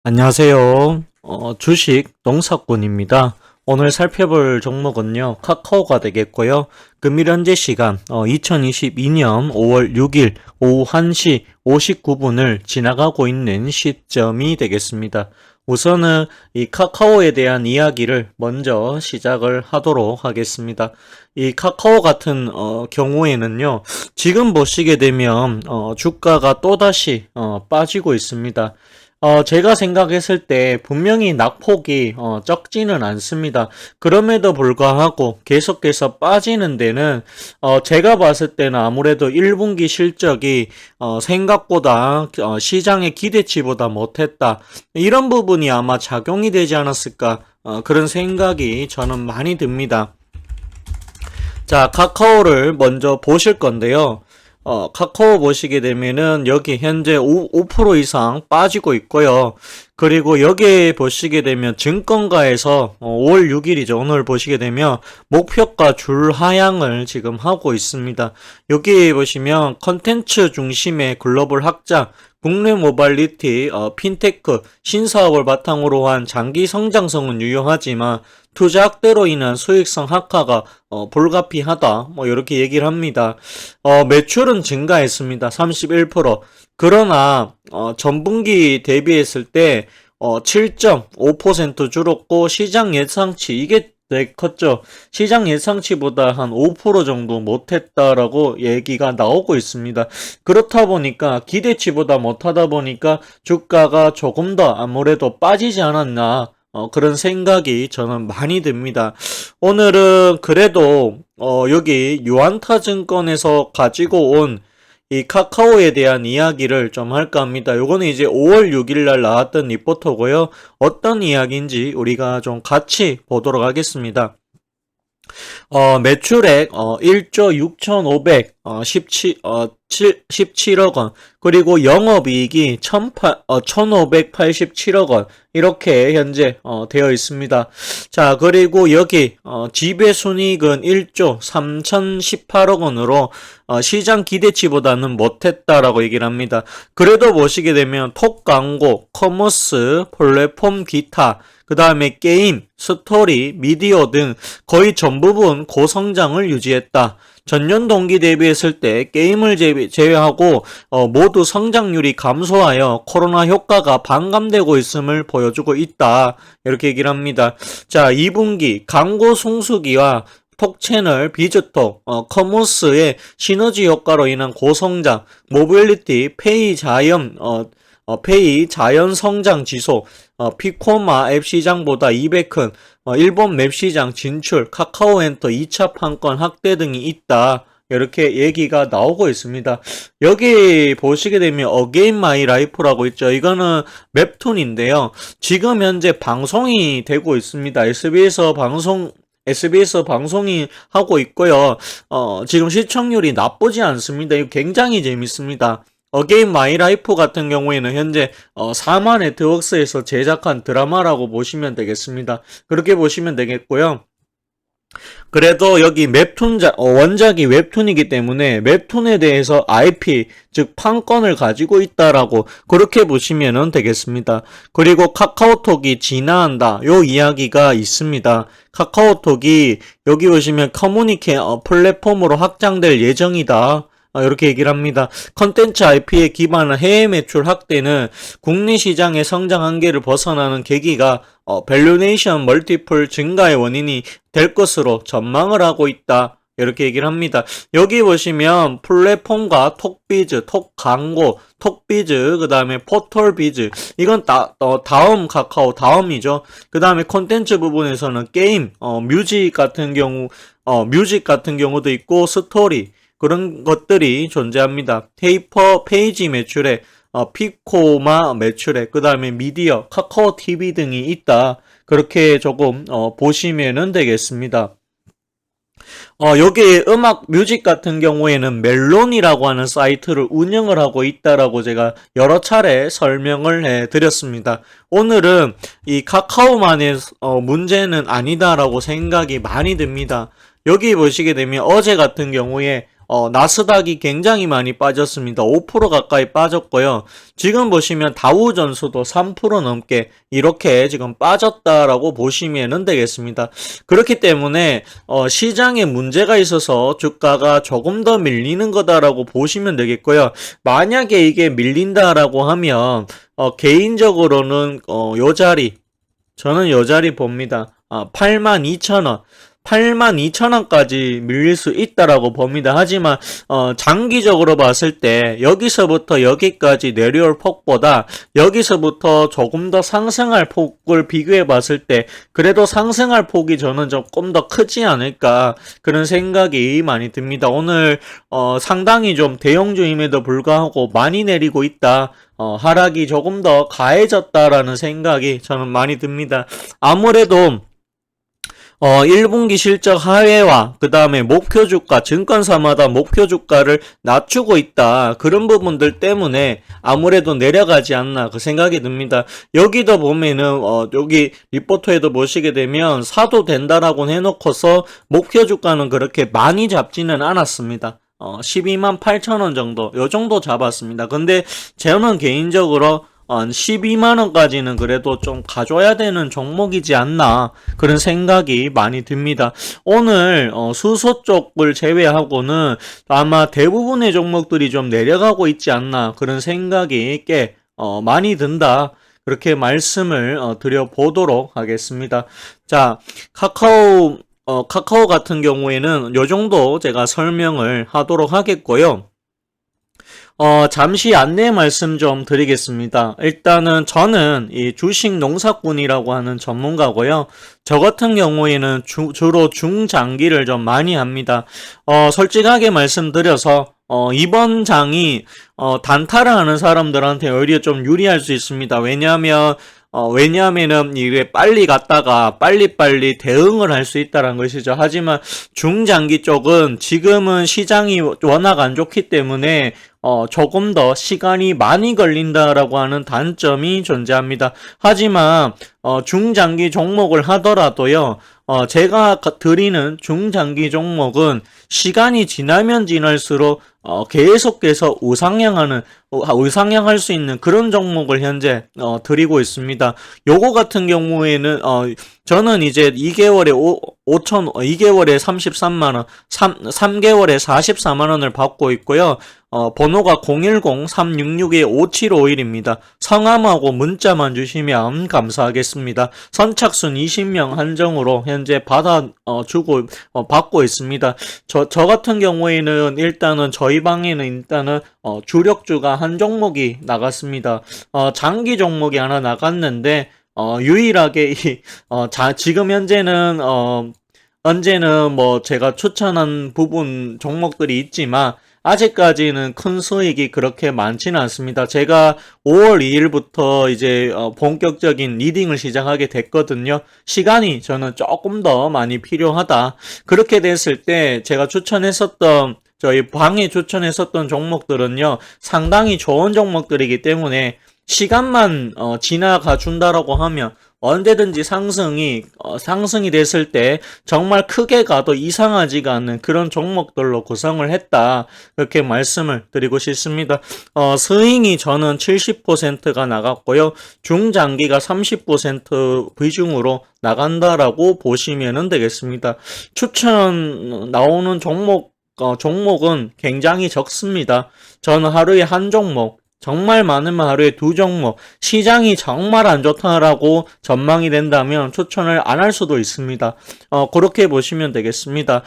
안녕하세요. 주식 농사꾼입니다. 오늘 살펴볼 종목은요, 카카오가 되겠고요. 금일 현재 시간 2022년 5월 6일 오후 1시 59분을 지나가고 있는 시점이 되겠습니다. 우선은 이 카카오에 대한 이야기를 먼저 시작을 하도록 하겠습니다. 이 카카오 같은 경우에는요, 지금 보시게 되면 주가가 또다시 빠지고 있습니다. 제가 생각했을 때 분명히 낙폭이 적지는 않습니다. 그럼에도 불구하고 계속해서 빠지는 데는 제가 봤을 때는 아무래도 1분기 실적이 생각보다 시장의 기대치보다 못했다. 이런 부분이 아마 작용이 되지 않았을까 그런 생각이 저는 많이 듭니다. 자, 카카오를 먼저 보실 건데요. 카카오 보시게 되면은 여기 현재 5% 이상 빠지고 있고요. 그리고 여기에 보시게 되면 증권가에서 5월 6일이죠. 오늘 보시게 되면 목표가 줄 하향을 지금 하고 있습니다. 여기 보시면 컨텐츠 중심의 글로벌 확장, 국내 모빌리티, 핀테크, 신사업을 바탕으로 한 장기 성장성은 유효하지만 투자 확대로 인한 수익성 하락가 불가피하다. 이렇게 얘기를 합니다. 매출은 증가했습니다. 31%. 그러나 전분기 대비했을 때 7.5% 줄었고 시장 예상치 이게 되게 컸죠. 시장 예상치보다 한 5% 정도 못했다라고 얘기가 나오고 있습니다. 그렇다 보니까 기대치보다 못하다 보니까 주가가 조금 더 아무래도 빠지지 않았나 그런 생각이 저는 많이 듭니다. 오늘은 그래도 여기 유안타증권에서 가지고 온 이 카카오에 대한 이야기를 좀 할까 합니다. 요거는 이제 5월 6일 날 나왔던 리포터고요. 어떤 이야기인지 우리가 좀 같이 보도록 하겠습니다. 매출액 1조 6,517억 원, 그리고 영업이익이 1,587억 원, 이렇게 현재 되어 있습니다. 자, 그리고 여기 지배순이익은 1조 3,018억 원으로 시장 기대치보다는 못했다라고 얘기를 합니다. 그래도 보시게 되면 톡 광고, 커머스, 플랫폼 기타, 그 다음에 게임, 스토리, 미디어 등 거의 전 부분 고성장을 유지했다. 전년 동기 대비했을 때 게임을 제외하고 모두 성장률이 감소하여 코로나 효과가 반감되고 있음을 보여주고 있다. 이렇게 얘기를 합니다. 자, 2분기 광고 성수기와 톡 채널, 비즈톡, 커머스의 시너지 효과로 인한 고성장, 모빌리티, 페이 자연 성장 지속, 피코마 앱 시장보다 200큰 일본 맵 시장 진출, 카카오엔터 2차 판권 확대 등이 있다. 이렇게 얘기가 나오고 있습니다. 여기 보시게 되면 어게인 마이 라이프라고 있죠. 이거는 웹툰인데요. 지금 현재 방송이 되고 있습니다. SBS 방송이 하고 있고요. 지금 시청률이 나쁘지 않습니다. 이거 굉장히 재밌습니다. 어게인 마이 라이프 같은 경우에는 현재 사마 네트워크에서 제작한 드라마라고 보시면 되겠습니다. 그렇게 보시면 되겠고요. 그래도 여기 원작이 웹툰이기 때문에 웹툰에 대해서 IP, 즉 판권을 가지고 있다라고 그렇게 보시면 되겠습니다. 그리고 카카오톡이 진화한다. 요 이야기가 있습니다. 카카오톡이 여기 보시면 플랫폼으로 확장될 예정이다. 이렇게 얘기를 합니다. 컨텐츠 IP에 기반한 해외 매출 확대는 국내 시장의 성장 한계를 벗어나는 계기가 밸류네이션 멀티플 증가의 원인이 될 것으로 전망을 하고 있다. 이렇게 얘기를 합니다. 여기 보시면 플랫폼과 톡비즈, 톡광고, 톡비즈, 그 다음에 포털비즈, 이건 다음 카카오 다음이죠. 그 다음에 콘텐츠 부분에서는 게임, 뮤직 같은 경우도 있고 스토리, 그런 것들이 존재합니다. 페이지 매출액, 피코마 매출액, 그 다음에 미디어, 카카오 TV 등이 있다. 그렇게 조금 보시면 되겠습니다. 여기 뮤직 같은 경우에는 멜론이라고 하는 사이트를 운영을 하고 있다라고 제가 여러 차례 설명을 해 드렸습니다. 오늘은 이 카카오만의 문제는 아니다라고 생각이 많이 듭니다. 여기 보시게 되면 어제 같은 경우에 나스닥이 굉장히 많이 빠졌습니다. 5% 가까이 빠졌고요. 지금 보시면 다우존수도 3% 넘게 이렇게 지금 빠졌다라고 보시면 되겠습니다. 그렇기 때문에 시장에 문제가 있어서 주가가 조금 더 밀리는 거다라고 보시면 되겠고요. 만약에 이게 밀린다라고 하면 개인적으로는 요 자리, 저는 요 자리 봅니다. 82,000원. 82,000원까지 밀릴 수 있다라고 봅니다. 하지만 장기적으로 봤을 때 여기서부터 여기까지 내려올 폭보다 여기서부터 조금 더 상승할 폭을 비교해 봤을 때 그래도 상승할 폭이 저는 조금 더 크지 않을까 그런 생각이 많이 듭니다. 오늘 상당히 좀 대형주임에도 불구하고 많이 내리고 있다. 하락이 조금 더 가해졌다라는 생각이 저는 많이 듭니다. 아무래도 1분기 실적 하회와 그 다음에 목표 주가, 증권사마다 목표 주가를 낮추고 있다. 그런 부분들 때문에 아무래도 내려가지 않나 그 생각이 듭니다. 여기도 보면은 여기 리포트에도 보시게 되면 사도 된다라고 해놓고서 목표 주가는 그렇게 많이 잡지는 않았습니다. 12만 8천원 정도, 요 정도 잡았습니다. 근데 저는 개인적으로 12만원까지는 그래도 좀 가져야 되는 종목이지 않나 그런 생각이 많이 듭니다. 오늘 수소 쪽을 제외하고는 아마 대부분의 종목들이 좀 내려가고 있지 않나 그런 생각이 꽤 많이 든다. 그렇게 말씀을 드려보도록 하겠습니다. 자, 카카오 같은 경우에는 요 정도 제가 설명을 하도록 하겠고요. 잠시 안내 말씀 좀 드리겠습니다. 일단은 저는 이 주식 농사꾼이라고 하는 전문가고요. 저 같은 경우에는 주로 중장기를 좀 많이 합니다. 솔직하게 말씀드려서 이번 장이 단타를 하는 사람들한테 오히려 좀 유리할 수 있습니다. 왜냐하면은 이게 빨리 갔다가 빨리빨리 대응을 할 수 있다는 것이죠. 하지만 중장기 쪽은 지금은 시장이 워낙 안 좋기 때문에 조금 더 시간이 많이 걸린다라고 하는 단점이 존재합니다. 하지만 중장기 종목을 하더라도요. 제가 드리는 중장기 종목은 시간이 지나면 지날수록 계속해서 우상향할 수 있는 그런 종목을 현재 드리고 있습니다. 요거 같은 경우에는 저는 이제 2개월에 2개월에 33만원, 3개월에 44만원을 받고 있고요. 번호가 010-366-5751입니다. 성함하고 문자만 주시면 감사하겠습니다. 선착순 20명 한정으로 현재 받고 있습니다. 저 같은 경우에는 일단은 저희 방에는 일단은 주력주가 한 종목이 나갔습니다. 장기 종목이 하나 나갔는데 유일하게 지금 현재는 언제는 뭐 제가 추천한 부분 종목들이 있지만 아직까지는 큰 수익이 그렇게 많지는 않습니다. 제가 5월 2일부터 이제 본격적인 리딩을 시작하게 됐거든요. 시간이 저는 조금 더 많이 필요하다. 그렇게 됐을 때 제가 저희 방에 추천했었던 종목들은요. 상당히 좋은 종목들이기 때문에 시간만 지나가 준다라고 하면 언제든지 상승이 됐을 때 정말 크게 가도 이상하지가 않는 그런 종목들로 구성을 했다. 그렇게 말씀을 드리고 싶습니다. 스윙이 저는 70%가 나갔고요. 중장기가 30% 비중으로 나간다라고 보시면 되겠습니다. 추천 나오는 종목은 굉장히 적습니다. 저는 하루에 한 종목, 정말 많으면 하루에 2종목, 시장이 정말 안 좋다라고 전망이 된다면 추천을 안 할 수도 있습니다. 그렇게 보시면 되겠습니다.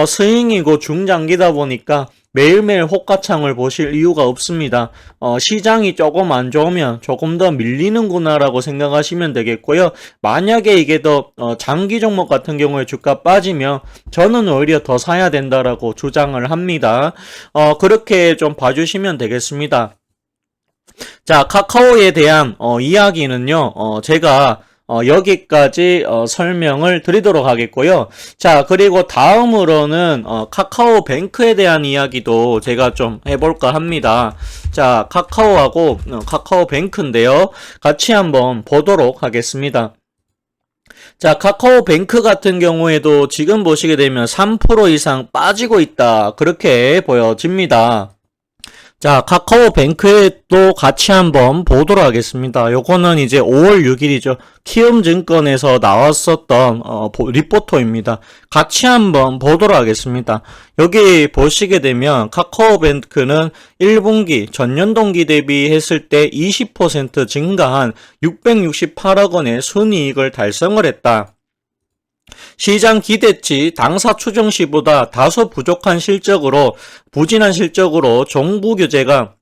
스윙이고 중장기다 보니까 매일매일 호가창을 보실 이유가 없습니다. 시장이 조금 안 좋으면 조금 더 밀리는구나라고 생각하시면 되겠고요. 만약에 이게 더 장기 종목 같은 경우에 주가 빠지면 저는 오히려 더 사야 된다라고 주장을 합니다. 그렇게 좀 봐주시면 되겠습니다. 자, 카카오에 대한 이야기는요. 제가 여기까지 설명을 드리도록 하겠고요. 자, 그리고 다음으로는 카카오뱅크에 대한 이야기도 제가 좀 해볼까 합니다. 자, 카카오하고 카카오뱅크인데요. 같이 한번 보도록 하겠습니다. 자, 카카오뱅크 같은 경우에도 지금 보시게 되면 3% 이상 빠지고 있다. 그렇게 보여집니다. 자, 카카오뱅크에도 같이 한번 보도록 하겠습니다. 요거는 이제 5월 6일이죠. 키움증권에서 나왔었던 리포터입니다. 같이 한번 보도록 하겠습니다. 여기 보시게 되면 카카오뱅크는 1분기 전년 동기 대비했을 때 20% 증가한 668억 원의 순이익을 달성을 했다. 시장 기대치 당사 추정 시보다 다소 부진한 실적으로 정부 규제가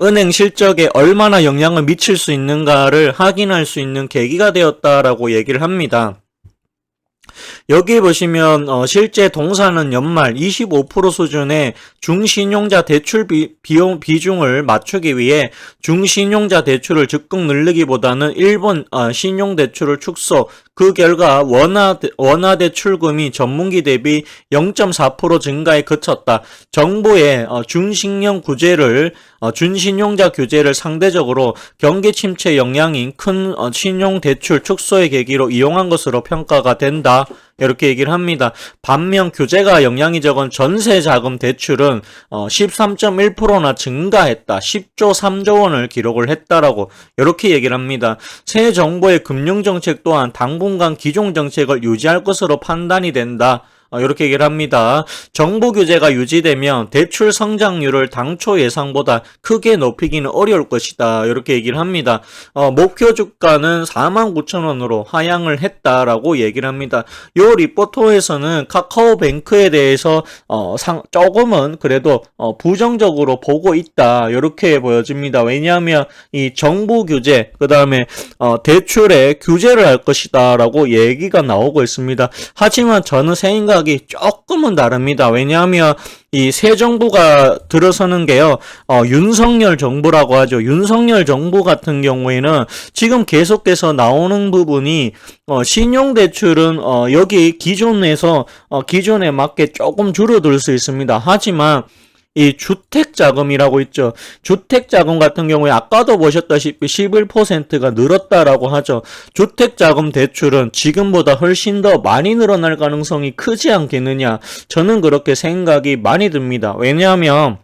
은행 실적에 얼마나 영향을 미칠 수 있는가를 확인할 수 있는 계기가 되었다라고 얘기를 합니다. 여기 보시면 실제 동사는 연말 25% 수준의 중신용자 대출 비중을 맞추기 위해 중신용자 대출을 적극 늘리기보다는 일본 신용대출을 축소, 그 결과 원화 대출금이 전분기 대비 0.4% 증가에 그쳤다. 정부의 준신용자 규제를 상대적으로 경기 침체 영향인 큰 신용대출 축소의 계기로 이용한 것으로 평가가 된다. 이렇게 얘기를 합니다. 반면 규제가 영향이 적은 전세자금 대출은 13.1%나 증가했다. 10조 3조 원을 기록을 했다라고 이렇게 얘기를 합니다. 새 정부의 금융정책 또한 당분간 기존 정책을 유지할 것으로 판단이 된다. 이렇게 얘기를 합니다. 정부 규제가 유지되면 대출 성장률을 당초 예상보다 크게 높이기는 어려울 것이다. 이렇게 얘기를 합니다. 목표 주가는 49,000원으로 하향을 했다라고 얘기를 합니다. 이 리포터에서는 카카오뱅크에 대해서 조금은 그래도 부정적으로 보고 있다. 이렇게 보여집니다. 왜냐하면 이 정부 규제, 그 다음에 대출에 규제를 할 것이다 라고 얘기가 나오고 있습니다. 하지만 저는 생각이 조금은 다릅니다. 왜냐하면 이 새 정부가 들어서는 게요, 윤석열 정부라고 하죠. 윤석열 정부 같은 경우에는 지금 계속해서 나오는 부분이 신용대출은 여기 기존에 맞게 조금 줄어들 수 있습니다. 하지만 이 주택자금이라고 있죠. 주택자금 같은 경우에 아까도 보셨다시피 11%가 늘었다라고 하죠. 주택자금 대출은 지금보다 훨씬 더 많이 늘어날 가능성이 크지 않겠느냐. 저는 그렇게 생각이 많이 듭니다. 왜냐하면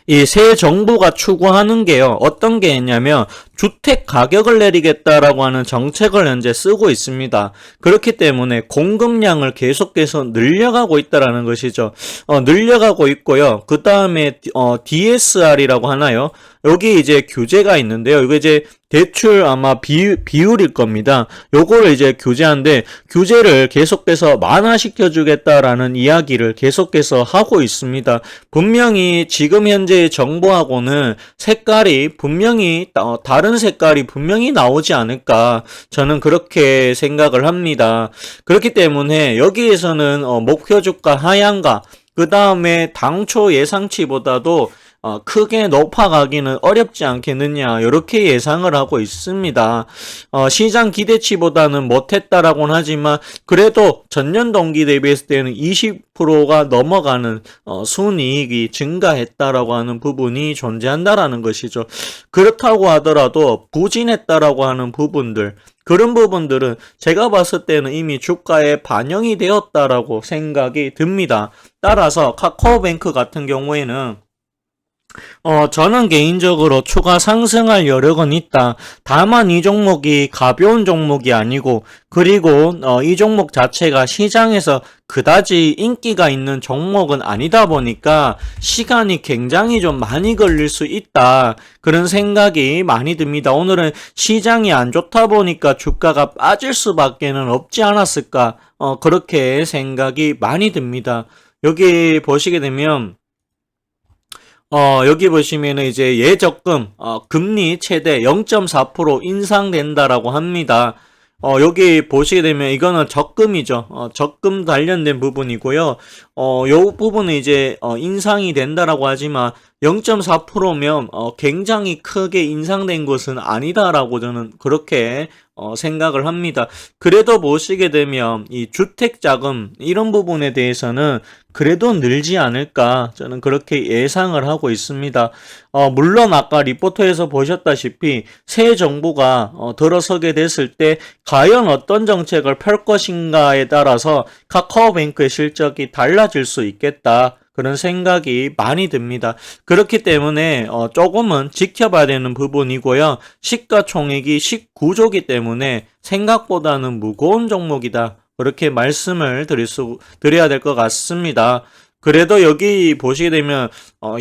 이 새 정부가 추구하는 게요, 어떤 게 있냐면 주택 가격을 내리겠다라고 하는 정책을 현재 쓰고 있습니다. 그렇기 때문에 공급량을 계속해서 늘려가고 있다라는 것이죠. 늘려가고 있고요. 그 다음에 DSR이라고 하나요? 여기 이제 규제가 있는데요. 이거 이제 대출 아마 비율일 겁니다. 요거를 이제 규제한데, 규제를 계속해서 완화시켜 주겠다라는 이야기를 계속해서 하고 있습니다. 분명히 지금 현재 정부하고는 색깔이 분명히 다른 색깔이 분명히 나오지 않을까, 저는 그렇게 생각을 합니다. 그렇기 때문에 여기에서는 목표 주가 하향과 그 다음에 당초 예상치보다도 크게 높아가기는 어렵지 않겠느냐, 이렇게 예상을 하고 있습니다. 시장 기대치보다는 못했다라고는 하지만 그래도 전년 동기 대비했을 때는 20%가 넘어가는 순이익이 증가했다라고 하는 부분이 존재한다라는 것이죠. 그렇다고 하더라도 부진했다라고 하는 부분들, 그런 부분들은 제가 봤을 때는 이미 주가에 반영이 되었다라고 생각이 듭니다. 따라서 카카오뱅크 같은 경우에는 저는 개인적으로 추가 상승할 여력은 있다. 다만 이 종목이 가벼운 종목이 아니고, 그리고 이 종목 자체가 시장에서 그다지 인기가 있는 종목은 아니다 보니까 시간이 굉장히 좀 많이 걸릴 수 있다. 그런 생각이 많이 듭니다. 오늘은 시장이 안 좋다 보니까 주가가 빠질 수밖에는 없지 않았을까. 그렇게 생각이 많이 듭니다. 여기 보시게 되면 여기 보시면은 이제 예적금, 금리 최대 0.4% 인상된다라고 합니다. 여기 보시게 되면 이거는 적금이죠. 적금 관련된 부분이고요. 요 부분은 이제 인상이 된다라고 하지만 0.4%면 굉장히 크게 인상된 것은 아니다라고 저는 그렇게 생각을 합니다. 그래도 보시게 되면 이 주택자금 이런 부분에 대해서는 그래도 늘지 않을까 저는 그렇게 예상을 하고 있습니다. 물론 아까 리포터에서 보셨다시피 새 정부가 들어서게 됐을 때 과연 어떤 정책을 펼 것인가에 따라서 카카오뱅크의 실적이 달라질 수 있겠다. 그런 생각이 많이 듭니다. 그렇기 때문에 조금은 지켜봐야 되는 부분이고요. 시가총액이 19조기 때문에 생각보다는 무거운 종목이다. 그렇게 말씀을 드려야 될 것 같습니다. 그래도 여기 보시게 되면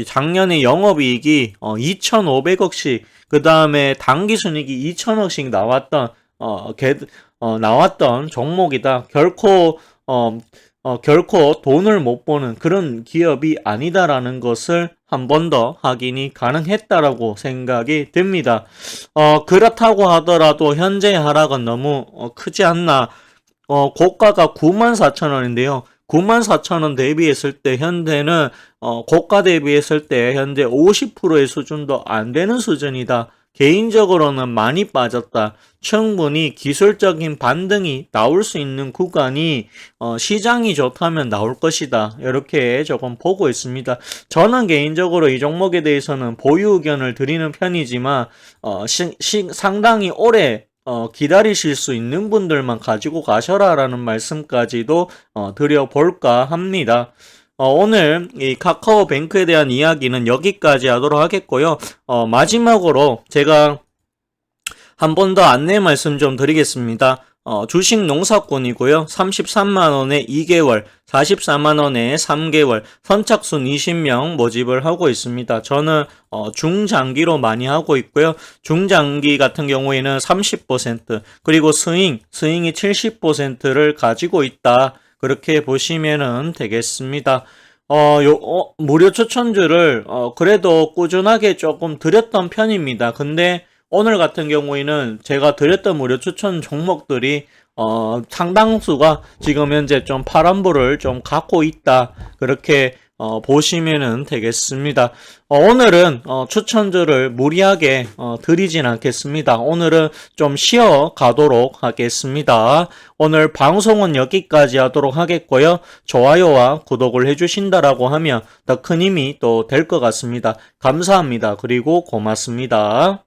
작년에 영업이익이 2,500억씩 그 다음에 당기순이익이 2,000억씩 나왔던 종목이다. 결코 돈을 못 버는 그런 기업이 아니다라는 것을 한 번 더 확인이 가능했다라고 생각이 듭니다. 그렇다고 하더라도 현재 하락은 너무 크지 않나. 고가가 94,000원인데요. 94,000원 대비했을 때 현재는 고가 대비했을 때 현재 50%의 수준도 안 되는 수준이다. 개인적으로는 많이 빠졌다. 충분히 기술적인 반등이 나올 수 있는 구간이 시장이 좋다면 나올 것이다. 이렇게 조금 보고 있습니다. 저는 개인적으로 이 종목에 대해서는 보유 의견을 드리는 편이지만 상당히 오래 기다리실 수 있는 분들만 가지고 가셔라라는 말씀까지도 드려볼까 합니다. 오늘 이 카카오뱅크에 대한 이야기는 여기까지 하도록 하겠고요. 마지막으로 제가 한 번 더 안내 말씀 좀 드리겠습니다. 주식 농사꾼이고요. 33만원에 2개월, 44만원에 3개월, 선착순 20명 모집을 하고 있습니다. 저는 중장기로 많이 하고 있고요. 중장기 같은 경우에는 30%, 그리고 스윙이 70%를 가지고 있다. 그렇게 보시면 되겠습니다. 무료 추천주를 그래도 꾸준하게 조금 드렸던 편입니다. 근데 오늘 같은 경우에는 제가 드렸던 무료 추천 종목들이 상당수가 지금 현재 좀 파란불을 좀 갖고 있다. 그렇게 보시면 되겠습니다. 오늘은 추천주를 무리하게 드리진 않겠습니다. 오늘은 좀 쉬어 가도록 하겠습니다. 오늘 방송은 여기까지 하도록 하겠고요. 좋아요와 구독을 해주신다라고 하면 더 큰 힘이 또 될 것 같습니다. 감사합니다. 그리고 고맙습니다.